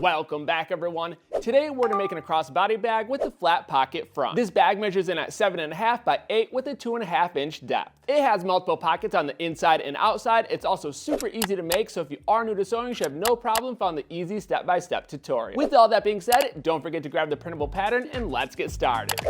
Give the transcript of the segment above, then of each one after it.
Welcome back, everyone. Today we're making a crossbody bag with a flat pocket front. This bag measures in at 7.5 by 8 with a 2.5 inch depth. It has multiple pockets on the inside and outside. It's also super easy to make, so if you are new to sewing, you should have no problem following the easy step-by-step tutorial. With all that being said, don't forget to grab the printable pattern and let's get started.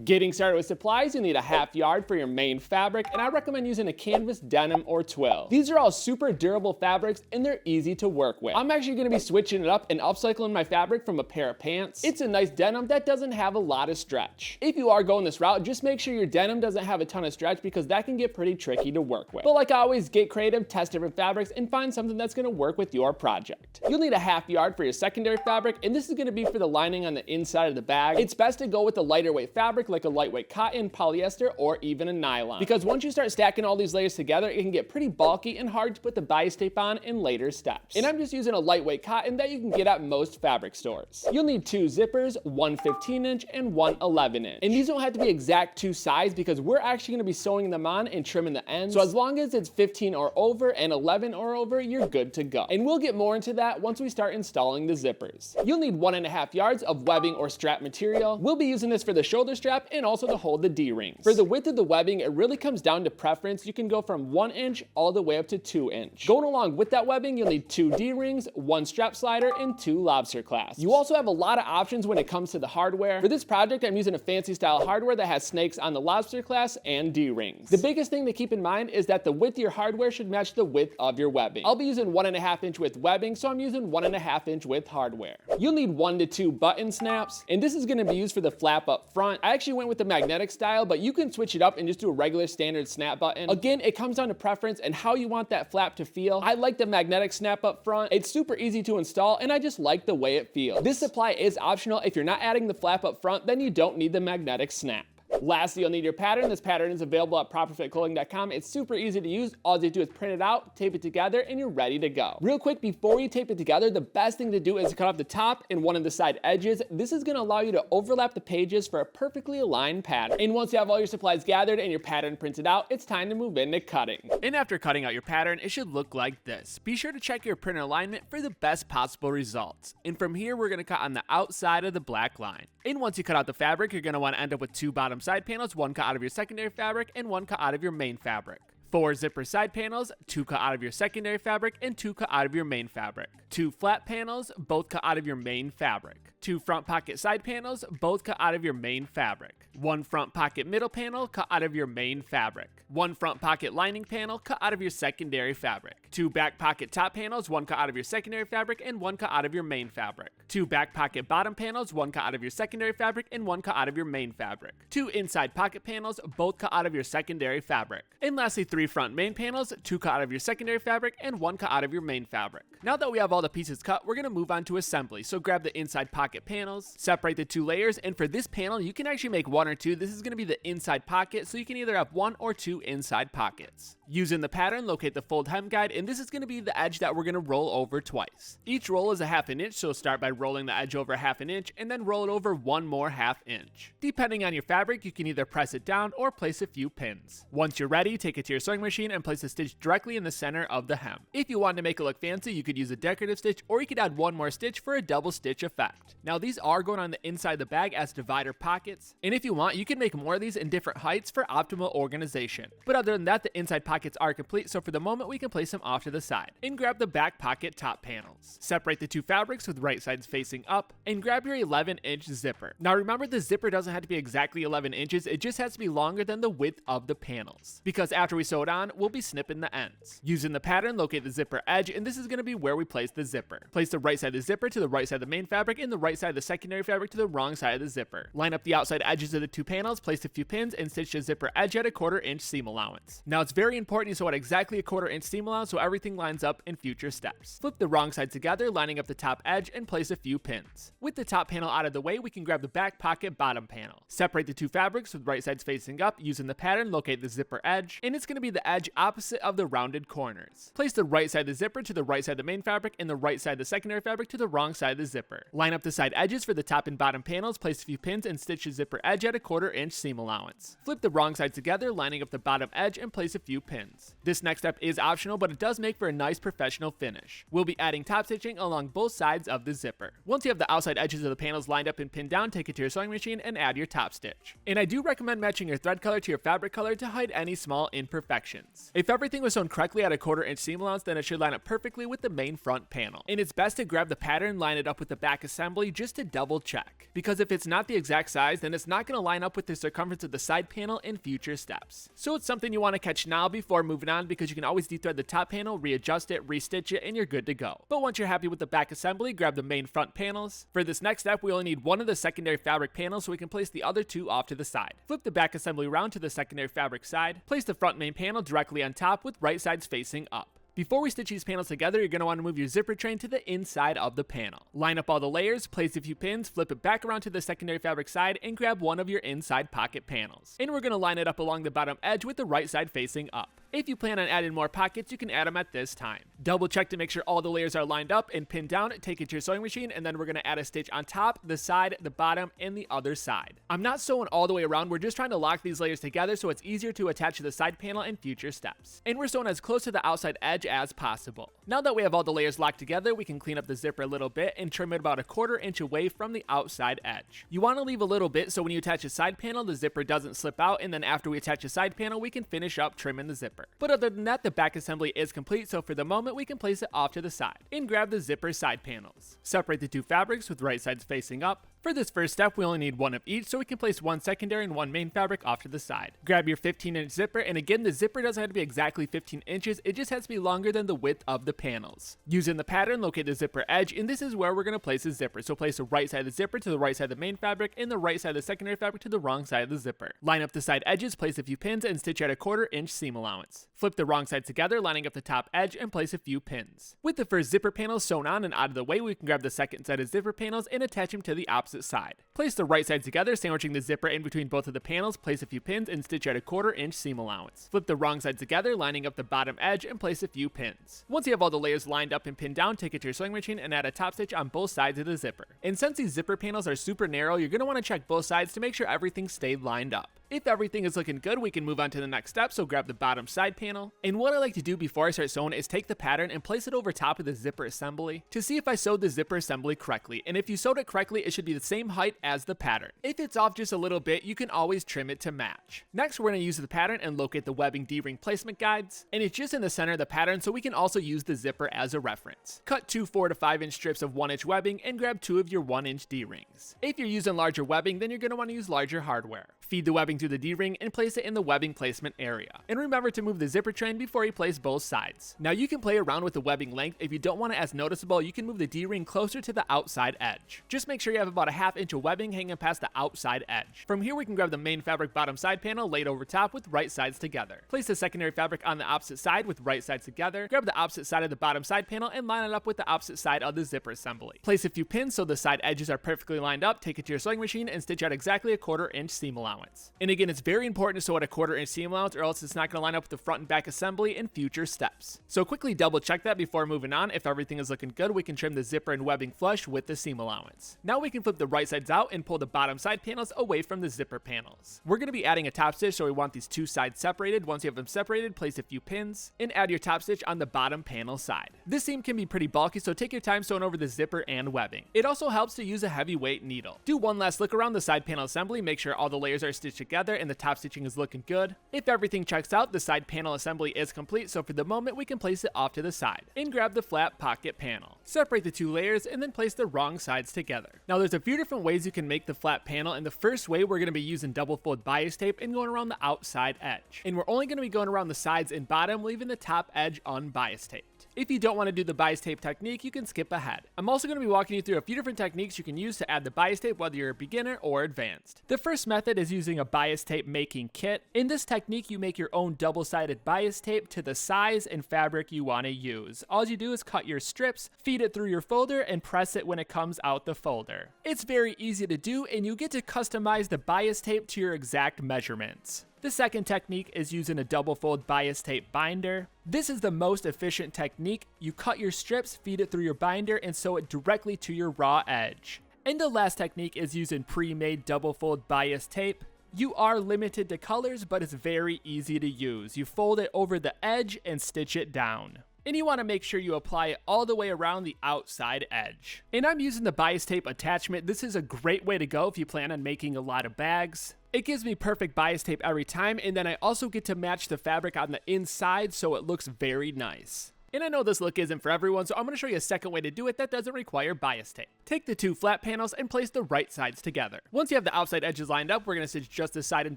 Getting started with supplies, you need a half yard for your main fabric, and I recommend using a canvas, denim, or twill. These are all super durable fabrics and they're easy to work with. I'm actually going to be switching it up and upcycling my fabric from a pair of pants. It's a nice denim that doesn't have a lot of stretch. If you are going this route, just make sure your denim doesn't have a ton of stretch because that can get pretty tricky to work with. But like always, get creative, test different fabrics, and find something that's going to work with your project. You'll need a half yard for your secondary fabric, and this is going to be for the lining on the inside of the bag. It's best to go with a lighter weight fabric like a lightweight cotton, polyester, or even a nylon. Because once you start stacking all these layers together, it can get pretty bulky and hard to put the bias tape on in later steps. And I'm just using a lightweight cotton that you can get at most fabric stores. You'll need 2 zippers, one 15-inch and one 11-inch. And these don't have to be exact to size because we're actually going to be sewing them on and trimming the ends. So as long as it's 15 or over and 11 or over, you're good to go. And we'll get more into that once we start installing the zippers. You'll need 1.5 yards of webbing or strap material. We'll be using this for the shoulder strap and also to hold the D-rings. For the width of the webbing, it really comes down to preference. You can go from 1 inch all the way up to 2 inch. Going along with that webbing, you'll need 2 D-rings, 1 strap slider, and 2 lobster clasps. You also have a lot of options when it comes to the hardware. For this project, I'm using a fancy style hardware that has snakes on the lobster clasp and D-rings. The biggest thing to keep in mind is that the width of your hardware should match the width of your webbing. I'll be using 1.5 inch width webbing, so I'm using 1.5 inch width hardware. You'll need 1 to 2 button snaps, and this is going to be used for the flap up front. I actually went with the magnetic style, but you can switch it up and just do a regular standard snap button. Again, it comes down to preference and how you want that flap to feel. I like the magnetic snap up front. It's super easy to install and I just like the way it feels. This supply is optional. If you're not adding the flap up front, then you don't need the magnetic snap. Lastly, you'll need your pattern. This pattern is available at properfitclothing.com. It's super easy to use. All you do is print it out, tape it together, and you're ready to go. Real quick, before you tape it together, the best thing to do is to cut off the top and one of the side edges. This is going to allow you to overlap the pages for a perfectly aligned pattern. And once you have all your supplies gathered and your pattern printed out, it's time to move into cutting. And after cutting out your pattern, it should look like this. Be sure to check your printer alignment for the best possible results. And from here, we're going to cut on the outside of the black line. And once you cut out the fabric, you're going to want to end up with 2 bottom side panels, 1 cut out of your secondary fabric and 1 cut out of your main fabric. 4 zipper side panels, 2 cut out of your secondary fabric and 2 cut out of your main fabric. 2 flat panels, both cut out of your main fabric. 2 front pocket side panels, both cut out of your main fabric. 1 front pocket middle panel, cut out of your main fabric. 1 front pocket lining panel, cut out of your secondary fabric. 2 back pocket top panels, 1 cut out of your secondary fabric and 1 cut out of your main fabric. 2 back pocket bottom panels, 1 cut out of your secondary fabric and 1 cut out of your main fabric. 2 inside pocket panels, both cut out of your secondary fabric. And lastly, 3 front main panels, 2 cut out of your secondary fabric and 1 cut out of your main fabric. Now that we have all the pieces cut, we're going to move on to assembly. So grab the inside pocket panels, separate the 2 layers, and for this panel, you can actually make 1 or 2. This is going to be the inside pocket, so you can either have 1 or 2 inside pockets. Using the pattern, locate the fold hem guide, and this is going to be the edge that we're going to roll over twice. Each roll is a 1/2 inch, so start by rolling the edge over 1/2 inch and then roll it over 1 more 1/2 inch. Depending on your fabric, you can either press it down or place a few pins. Once you're ready, take it to your sewing machine and place a stitch directly in the center of the hem. If you want to make it look fancy, you could use a decorative stitch or you could add 1 more stitch for a double stitch effect. Now these are going on the inside of the bag as divider pockets, and if you want, you can make more of these in different heights for optimal organization. But other than that, the inside pockets are complete, so for the moment we can place them off to the side. And grab the back pocket top panels. Separate the 2 fabrics with right sides facing up, and grab your 11-inch zipper. Now remember, the zipper doesn't have to be exactly 11 inches, it just has to be longer than the width of the panels. Because after we sew it on, we'll be snipping the ends. Using the pattern, locate the zipper edge, and this is going to be where we place the zipper. Place the right side of the zipper to the right side of the main fabric and the right side of the secondary fabric to the wrong side of the zipper. Line up the outside edges of the 2 panels, place a few pins, and stitch the zipper edge at a 1/4 inch seam allowance. Now it's very important you sew at exactly a 1/4 inch seam allowance so everything lines up in future steps. Flip the wrong side together, lining up the top edge, and place a few pins. With the top panel out of the way, we can grab the back pocket bottom panel. Separate the 2 fabrics with right sides facing up. Using the pattern, locate the zipper edge, and it's going to be the edge opposite of the rounded corners. Place the right side of the zipper to the right side of the main fabric and the right side of the secondary fabric to the wrong side of the zipper. Line up the side side edges for the top and bottom panels, place a few pins and stitch the zipper edge at a 1/4 inch seam allowance. Flip the wrong side together, lining up the bottom edge and place a few pins. This next step is optional, but it does make for a nice professional finish. We'll be adding top stitching along both sides of the zipper. Once you have the outside edges of the panels lined up and pinned down, take it to your sewing machine and add your top stitch. And I do recommend matching your thread color to your fabric color to hide any small imperfections. If everything was sewn correctly at a 1/4 inch seam allowance, then it should line up perfectly with the main front panel. And it's best to grab the pattern, line it up with the back assembly just to double check. Because if it's not the exact size, then it's not going to line up with the circumference of the side panel in future steps. So it's something you want to catch now before moving on, because you can always de-thread the top panel, readjust it, restitch it, and you're good to go. But once you're happy with the back assembly, grab the main front panels. For this next step, we only need one of the secondary fabric panels, so we can place the other two off to the side. Flip the back assembly around to the secondary fabric side. Place the front main panel directly on top with right sides facing up. Before we stitch these panels together, you're going to want to move your zipper train to the inside of the panel. Line up all the layers, place a few pins, flip it back around to the secondary fabric side, and grab one of your inside pocket panels. And we're going to line it up along the bottom edge with the right side facing up. If you plan on adding more pockets, you can add them at this time. Double check to make sure all the layers are lined up and pinned down, take it to your sewing machine, and then we're going to add a stitch on top, the side, the bottom, and the other side. I'm not sewing all the way around, we're just trying to lock these layers together so it's easier to attach to the side panel in future steps. And we're sewing as close to the outside edge as possible. Now that we have all the layers locked together, we can clean up the zipper a little bit and trim it about a 1/4 inch away from the outside edge. You want to leave a little bit so when you attach the side panel, the zipper doesn't slip out, and then after we attach the side panel, we can finish up trimming the zipper. But other than that, the back assembly is complete, so for the moment, we can place it off to the side and grab the zipper side panels. Separate the two fabrics with right sides facing up. For this first step, we only need one of each, so we can place one secondary and one main fabric off to the side. Grab your 15-inch zipper, and again, the zipper doesn't have to be exactly 15 inches, it just has to be longer than the width of the panels. Using the pattern, locate the zipper edge, and this is where we're going to place the zipper. So place the right side of the zipper to the right side of the main fabric, and the right side of the secondary fabric to the wrong side of the zipper. Line up the side edges, place a few pins, and stitch at a 1/4 inch seam allowance. Flip the wrong side together, lining up the top edge, and place a few pins. With the first zipper panel sewn on and out of the way, we can grab the second set of zipper panels and attach them to the opposite side. Place the right side together, sandwiching the zipper in between both of the panels, place a few pins, and stitch at a 1/4 inch seam allowance. Flip the wrong side together, lining up the bottom edge, and place a few pins. Once you have all the layers lined up and pinned down, take it to your sewing machine and add a top stitch on both sides of the zipper. And since these zipper panels are super narrow, you're going to want to check both sides to make sure everything stayed lined up. If everything is looking good, we can move on to the next step, so grab the bottom side panel. And what I like to do before I start sewing is take the pattern and place it over top of the zipper assembly to see if I sewed the zipper assembly correctly. And if you sewed it correctly, it should be the same height as the pattern. If it's off just a little bit, you can always trim it to match. Next, we're going to use the pattern and locate the webbing D-ring placement guides. And it's just in the center of the pattern, so we can also use the zipper as a reference. Cut two 4 to 5 inch strips of 1-inch webbing and grab 2 of your 1-inch D-rings. If you're using larger webbing, then you're going to want to use larger hardware. Feed the webbing through the D-ring and place it in the webbing placement area. And remember to move the zipper train before you place both sides. Now you can play around with the webbing length. If you don't want it as noticeable, you can move the D-ring closer to the outside edge. Just make sure you have about a 1/2 inch of webbing hanging past the outside edge. From here, we can grab the main fabric bottom side panel laid over top with right sides together. Place the secondary fabric on the opposite side with right sides together. Grab the opposite side of the bottom side panel and line it up with the opposite side of the zipper assembly. Place a few pins so the side edges are perfectly lined up. Take it to your sewing machine and stitch out exactly a 1/4 inch seam allowance. And again, it's very important to sew at a 1/4 inch seam allowance, or else it's not going to line up with the front and back assembly in future steps. So quickly double check that before moving on. If everything is looking good, we can trim the zipper and webbing flush with the seam allowance. Now we can flip the right sides out and pull the bottom side panels away from the zipper panels. We're going to be adding a top stitch, so we want these two sides separated. Once you have them separated, place a few pins and add your top stitch on the bottom panel side. This seam can be pretty bulky, so take your time sewing over the zipper and webbing. It also helps to use a heavyweight needle. Do one last look around the side panel assembly, make sure all the layers are stitched together and the top stitching is looking good. If everything checks out, the side panel assembly is complete, so for the moment we can place it off to the side and grab the flat pocket panel. Separate the two layers and then place the wrong sides together. Now there's a few different ways you can make the flat panel, and the first way, we're going to be using double fold bias tape and going around the outside edge. And we're only going to be going around the sides and bottom, leaving the top edge unbias taped. If you don't want to do the bias tape technique, you can skip ahead. I'm also going to be walking you through a few different techniques you can use to add the bias tape, whether you're a beginner or advanced. The first method is using a bias tape making kit. In this technique, you make your own double-sided bias tape to the size and fabric you want to use. All you do is cut your strips, feed it through your folder, and press it when it comes out the folder. It's very easy to do, and you get to customize the bias tape to your exact measurements. The second technique is using a double fold bias tape binder. This is the most efficient technique. You cut your strips, feed it through your binder, and sew it directly to your raw edge. And the last technique is using pre-made double fold bias tape. You are limited to colors, but it's very easy to use. You fold it over the edge and stitch it down. And you want to make sure you apply it all the way around the outside edge. And I'm using the bias tape attachment. This is a great way to go if you plan on making a lot of bags. It gives me perfect bias tape every time, and then I also get to match the fabric on the inside so it looks very nice. And I know this look isn't for everyone, so I'm going to show you a second way to do it that doesn't require bias tape. Take the two flat panels and place the right sides together. Once you have the outside edges lined up, we're going to stitch just the side and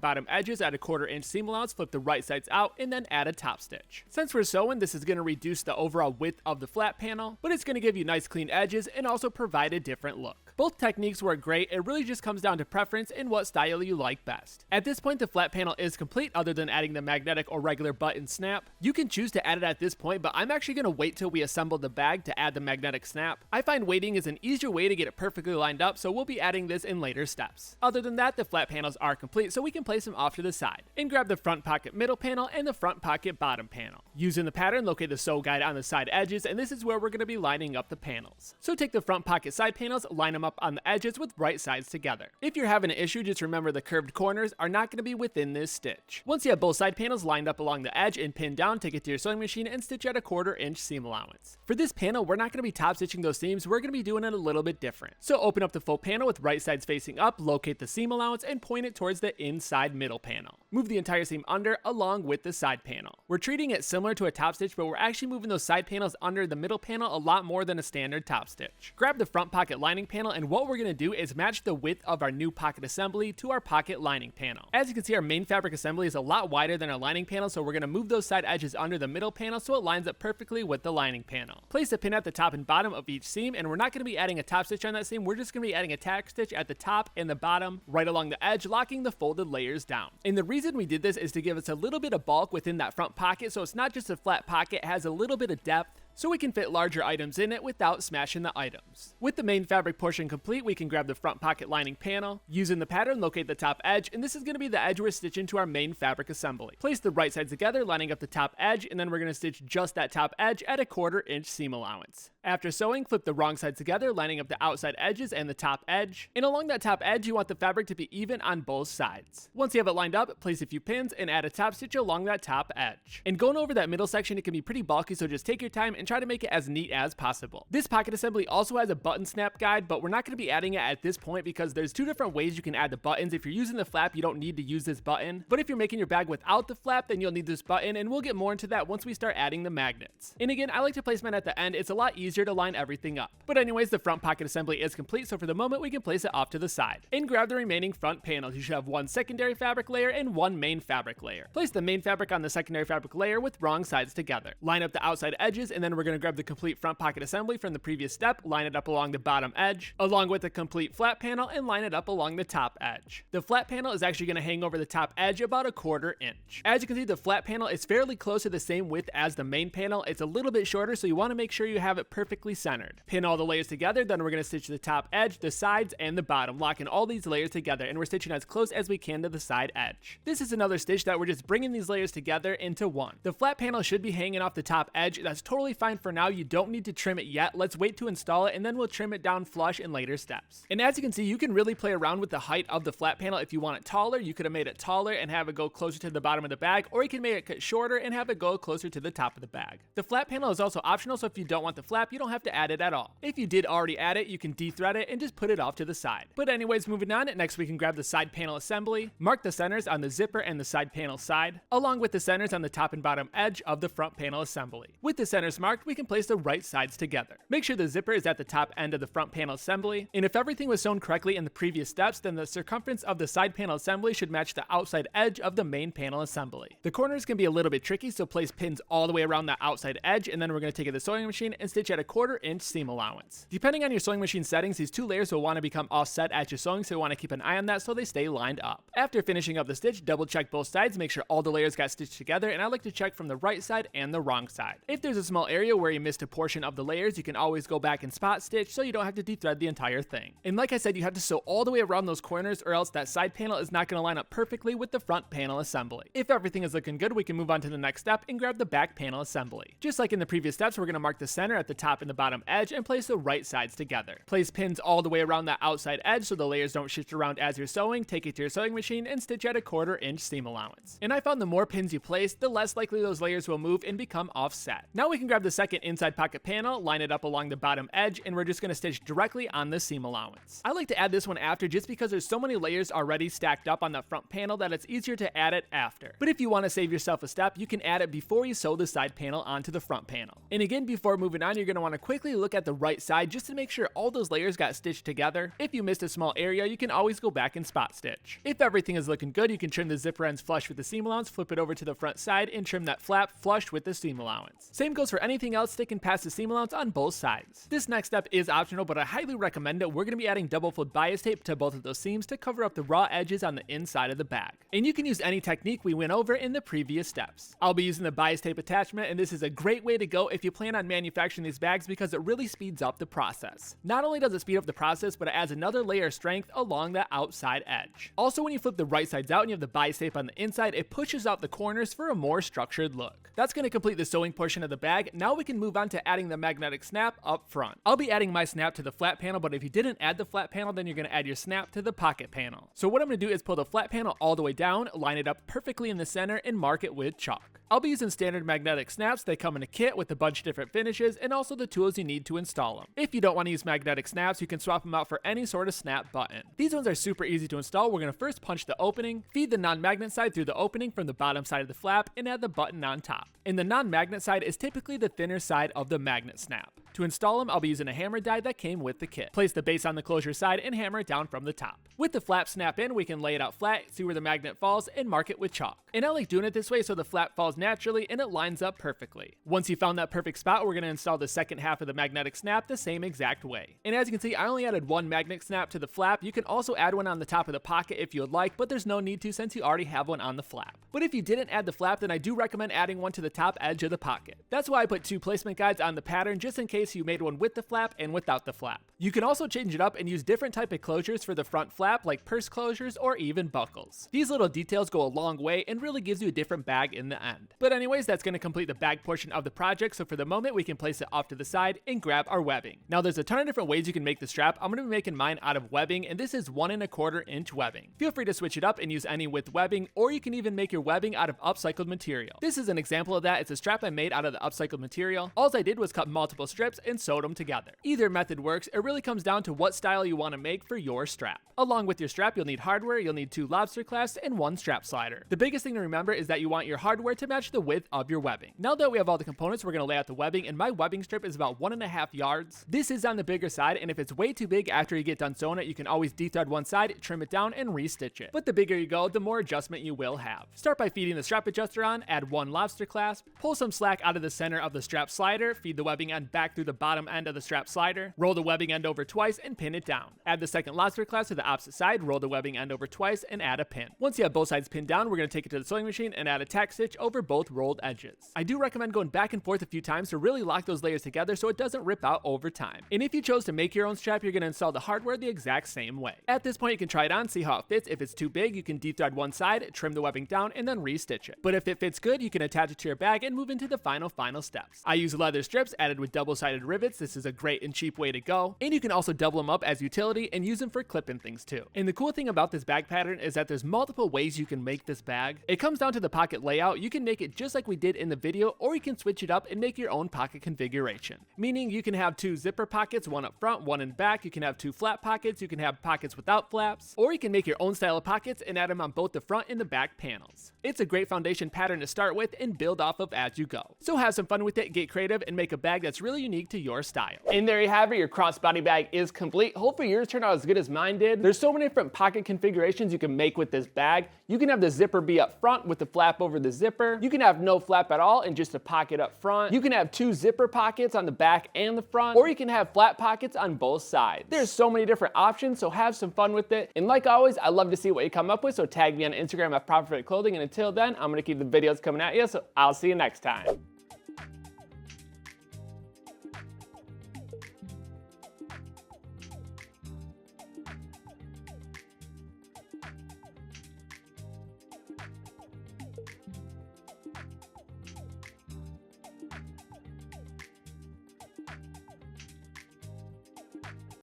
bottom edges at a 1/4 inch seam allowance, flip the right sides out, and then add a top stitch. Since we're sewing, this is going to reduce the overall width of the flat panel, but it's going to give you nice clean edges and also provide a different look. Both techniques work great. It really just comes down to preference and what style you like best. At this point, the flat panel is complete other than adding the magnetic or regular button snap. You can choose to add it at this point, but I'm actually going to wait till we assemble the bag to add the magnetic snap. I find waiting is an easier way to get it perfectly lined up, so we'll be adding this in later steps. Other than that, the flat panels are complete, so we can place them off to the side. And grab the front pocket middle panel and the front pocket bottom panel. Using the pattern, locate the sew guide on the side edges, and this is where we're going to be lining up the panels. So take the front pocket side panels, line them up on the edges with right sides together. If you're having an issue, just remember the curved corners are not going to be within this stitch. Once you have both side panels lined up along the edge and pinned down, take it to your sewing machine and stitch at a 1/4 inch seam allowance. For this panel, we're not going to be top stitching those seams, we're going to be doing it a little bit different. So open up the full panel with right sides facing up, locate the seam allowance, and point it towards the inside middle panel. Move the entire seam under along with the side panel. We're treating it similar to a top stitch, but we're actually moving those side panels under the middle panel a lot more than a standard top stitch. Grab the front pocket lining panel, and what we're going to do is match the width of our new pocket assembly to our pocket lining panel. As you can see, our main fabric assembly is a lot wider than our lining panel, so we're going to move those side edges under the middle panel so it lines up perfectly with the lining panel. Place a pin at the top and bottom of each seam, and we're not going to be adding a top stitch on that seam, we're just going to be adding a tack stitch at the top and the bottom right along the edge, locking the folded layers down. And the reason we did this is to give us a little bit of bulk within that front pocket, so it's not just a flat pocket, it has a little bit of depth, so we can fit larger items in it without smashing the items. With the main fabric portion complete, we can grab the front pocket lining panel. Using the pattern, locate the top edge, and this is going to be the edge we're stitching to our main fabric assembly. Place the right sides together, lining up the top edge, and then we're going to stitch just that top edge at a 1/4 inch seam allowance. After sewing, flip the wrong sides together, lining up the outside edges and the top edge. And along that top edge, you want the fabric to be even on both sides. Once you have it lined up, place a few pins and add a top stitch along that top edge. And going over that middle section, it can be pretty bulky, so just take your time and try to make it as neat as possible. This pocket assembly also has a button snap guide, but we're not going to be adding it at this point because there's two different ways you can add the buttons. If you're using the flap, you don't need to use this button, but if you're making your bag without the flap, then you'll need this button, and we'll get more into that once we start adding the magnets. And again, I like to place mine at the end. It's a lot easier to line everything up. But anyways, the front pocket assembly is complete, so for the moment we can place it off to the side. And grab the remaining front panels. You should have one secondary fabric layer and one main fabric layer. Place the main fabric on the secondary fabric layer with wrong sides together. Line up the outside edges, and then we're going to grab the complete front pocket assembly from the previous step, line it up along the bottom edge, along with the complete flat panel, and line it up along the top edge. The flat panel is actually going to hang over the top edge about a 1/4 inch. As you can see, the flat panel is fairly close to the same width as the main panel. It's a little bit shorter, so you want to make sure you have it perfectly centered. Pin all the layers together, then we're going to stitch the top edge, the sides, and the bottom, locking all these layers together, and we're stitching as close as we can to the side edge. This is another stitch that we're just bringing these layers together into one. The flat panel should be hanging off the top edge. That's totally fine for now. You don't need to trim it yet. Let's wait to install it, and then we'll trim it down flush in later steps. And as you can see, you can really play around with the height of the flat panel. If you want it taller, you could have made it taller and have it go closer to the bottom of the bag, or you can make it cut shorter and have it go closer to the top of the bag. The flat panel is also optional, so if you don't want the flap, you don't have to add it at all. If you did already add it, you can de-thread it and just put it off to the side. But anyways, moving on, next we can grab the side panel assembly, mark the centers on the zipper and the side panel side, along with the centers on the top and bottom edge of the front panel assembly. With the centers marked, we can place the right sides together. Make sure the zipper is at the top end of the front panel assembly, and if everything was sewn correctly in the previous steps, then the circumference of the side panel assembly should match the outside edge of the main panel assembly. The corners can be a little bit tricky, so place pins all the way around the outside edge, and then we're going to take it to the sewing machine and stitch at a 1/4 inch seam allowance. Depending on your sewing machine settings, these two layers will want to become offset as you're sewing, so you want to keep an eye on that so they stay lined up. After finishing up the stitch, double check both sides, make sure all the layers got stitched together, and I like to check from the right side and the wrong side. If there's a small error, area where you missed a portion of the layers, you can always go back and spot stitch so you don't have to de-thread the entire thing. And like I said, you have to sew all the way around those corners or else that side panel is not going to line up perfectly with the front panel assembly. If everything is looking good, we can move on to the next step and grab the back panel assembly. Just like in the previous steps, we're going to mark the center at the top and the bottom edge and place the right sides together. Place pins all the way around that outside edge so the layers don't shift around as you're sewing. Take it to your sewing machine and stitch at a 1/4 inch seam allowance. And I found the more pins you place, the less likely those layers will move and become offset. Now we can grab the second inside pocket panel, line it up along the bottom edge, and we're just going to stitch directly on the seam allowance. I like to add this one after just because there's so many layers already stacked up on the front panel that it's easier to add it after. But if you want to save yourself a step, you can add it before you sew the side panel onto the front panel. And again, before moving on, you're going to want to quickly look at the right side just to make sure all those layers got stitched together. If you missed a small area, you can always go back and spot stitch. If everything is looking good, you can trim the zipper ends flush with the seam allowance, flip it over to the front side, and trim that flap flush with the seam allowance. Same goes for anything else sticking past the seam allowance on both sides. This next step is optional, but I highly recommend it. We're going to be adding double fold bias tape to both of those seams to cover up the raw edges on the inside of the bag. And you can use any technique we went over in the previous steps. I'll be using the bias tape attachment, and this is a great way to go if you plan on manufacturing these bags because it really speeds up the process. Not only does it speed up the process, but it adds another layer of strength along the outside edge. Also, when you flip the right sides out and you have the bias tape on the inside, it pushes out the corners for a more structured look. That's going to complete the sewing portion of the bag. Now we can move on to adding the magnetic snap up front. I'll be adding my snap to the flat panel, but if you didn't add the flat panel, then you're going to add your snap to the pocket panel. So what I'm going to do is pull the flat panel all the way down, line it up perfectly in the center, and mark it with chalk. I'll be using standard magnetic snaps. They come in a kit with a bunch of different finishes and also the tools you need to install them. If you don't want to use magnetic snaps, you can swap them out for any sort of snap button. These ones are super easy to install. We're going to first punch the opening, feed the non-magnet side through the opening from the bottom side of the flap, and add the button on top. And the non-magnet side is typically the thinner side of the magnet snap. To install them, I'll be using a hammer die that came with the kit. Place the base on the closure side and hammer it down from the top. With the flap snap in, we can lay it out flat, see where the magnet falls, and mark it with chalk. And I like doing it this way so the flap falls naturally and it lines up perfectly. Once you found that perfect spot, we're going to install the second half of the magnetic snap the same exact way. And as you can see, I only added one magnet snap to the flap. You can also add one on the top of the pocket if you would like, but there's no need to since you already have one on the flap. But if you didn't add the flap, then I do recommend adding one to the top edge of the pocket. That's why I put two placement guides on the pattern just in case you made one with the flap and without the flap. You can also change it up and use different type of closures for the front flap like purse closures or even buckles. These little details go a long way and really gives you a different bag in the end. But anyways, that's going to complete the bag portion of the project, so for the moment we can place it off to the side and grab our webbing. Now there's a ton of different ways you can make the strap. I'm going to be making mine out of webbing, and this is 1 1/4 inch webbing. Feel free to switch it up and use any width webbing, or you can even make your webbing out of upcycled material. This is an example of that. It's a strap I made out of the upcycled material. All I did was cut multiple strips and sewed them together. Either method works. It really comes down to what style you want to make for your strap. Along with your strap, you'll need hardware. You'll need 2 lobster clasps and 1 strap slider. The biggest thing to remember is that you want your hardware to match the width of your webbing. Now that we have all the components, we're going to lay out the webbing, and my webbing strip is about 1.5 yards. This is on the bigger side, and if it's way too big after you get done sewing it, you can always de-thread one side, trim it down, and re-stitch it. But the bigger you go, the more adjustment you will have. Start by feeding the strap adjuster on, add 1 lobster clasp, pull some slack out of the center of the strap slider, feed the webbing end back through the bottom end of the strap slider, roll the webbing end over twice, and pin it down. Add the second lobster clasp to the opposite side, roll the webbing end over twice, and add a pin. Once you have both sides pinned down, we're going to take it to the sewing machine and add a tack stitch over both rolled edges. I do recommend going back and forth a few times to really lock those layers together so it doesn't rip out over time. And if you chose to make your own strap, you're going to install the hardware the exact same way. At this point, you can try it on, see how it fits. If it's too big, you can de-thread one side, trim the webbing down, and then re-stitch it. But if it fits good, you can attach it to your bag and move into the final steps. I use leather strips added with double-sided rivets. This is a great and cheap way to go. And you can also double them up as utility and use them for clipping things too. And the cool thing about this bag pattern is that there's multiple ways you can make this bag. It comes down to the pocket layout. You can make it just like we did in the video, or you can switch it up and make your own pocket configuration. Meaning you can have 2 zipper pockets, 1 up front, 1 in back. You can have 2 flap pockets. You can have pockets without flaps, or you can make your own style of pockets and add them on both the front and the back panels. It's a great foundation pattern to start with and build off of as you go. So have some fun with it, get creative, and make a bag that's really unique to your style. And there you have it, your crossbody bag is complete. Hopefully yours turned out as good as mine did. There's so many different pocket configurations you can make with this bag. You can have the zipper be up front with the flap over the zipper. You can have no flap at all and just a pocket up front. You can have 2 zipper pockets on the back and the front, or you can have flat pockets on both sides. There's so many different options, so have some fun with it. And like always, I love to see what you come up with, so tag me on Instagram at Properfit Clothing. And until then, I'm gonna keep the videos coming at you, so I'll see you next time.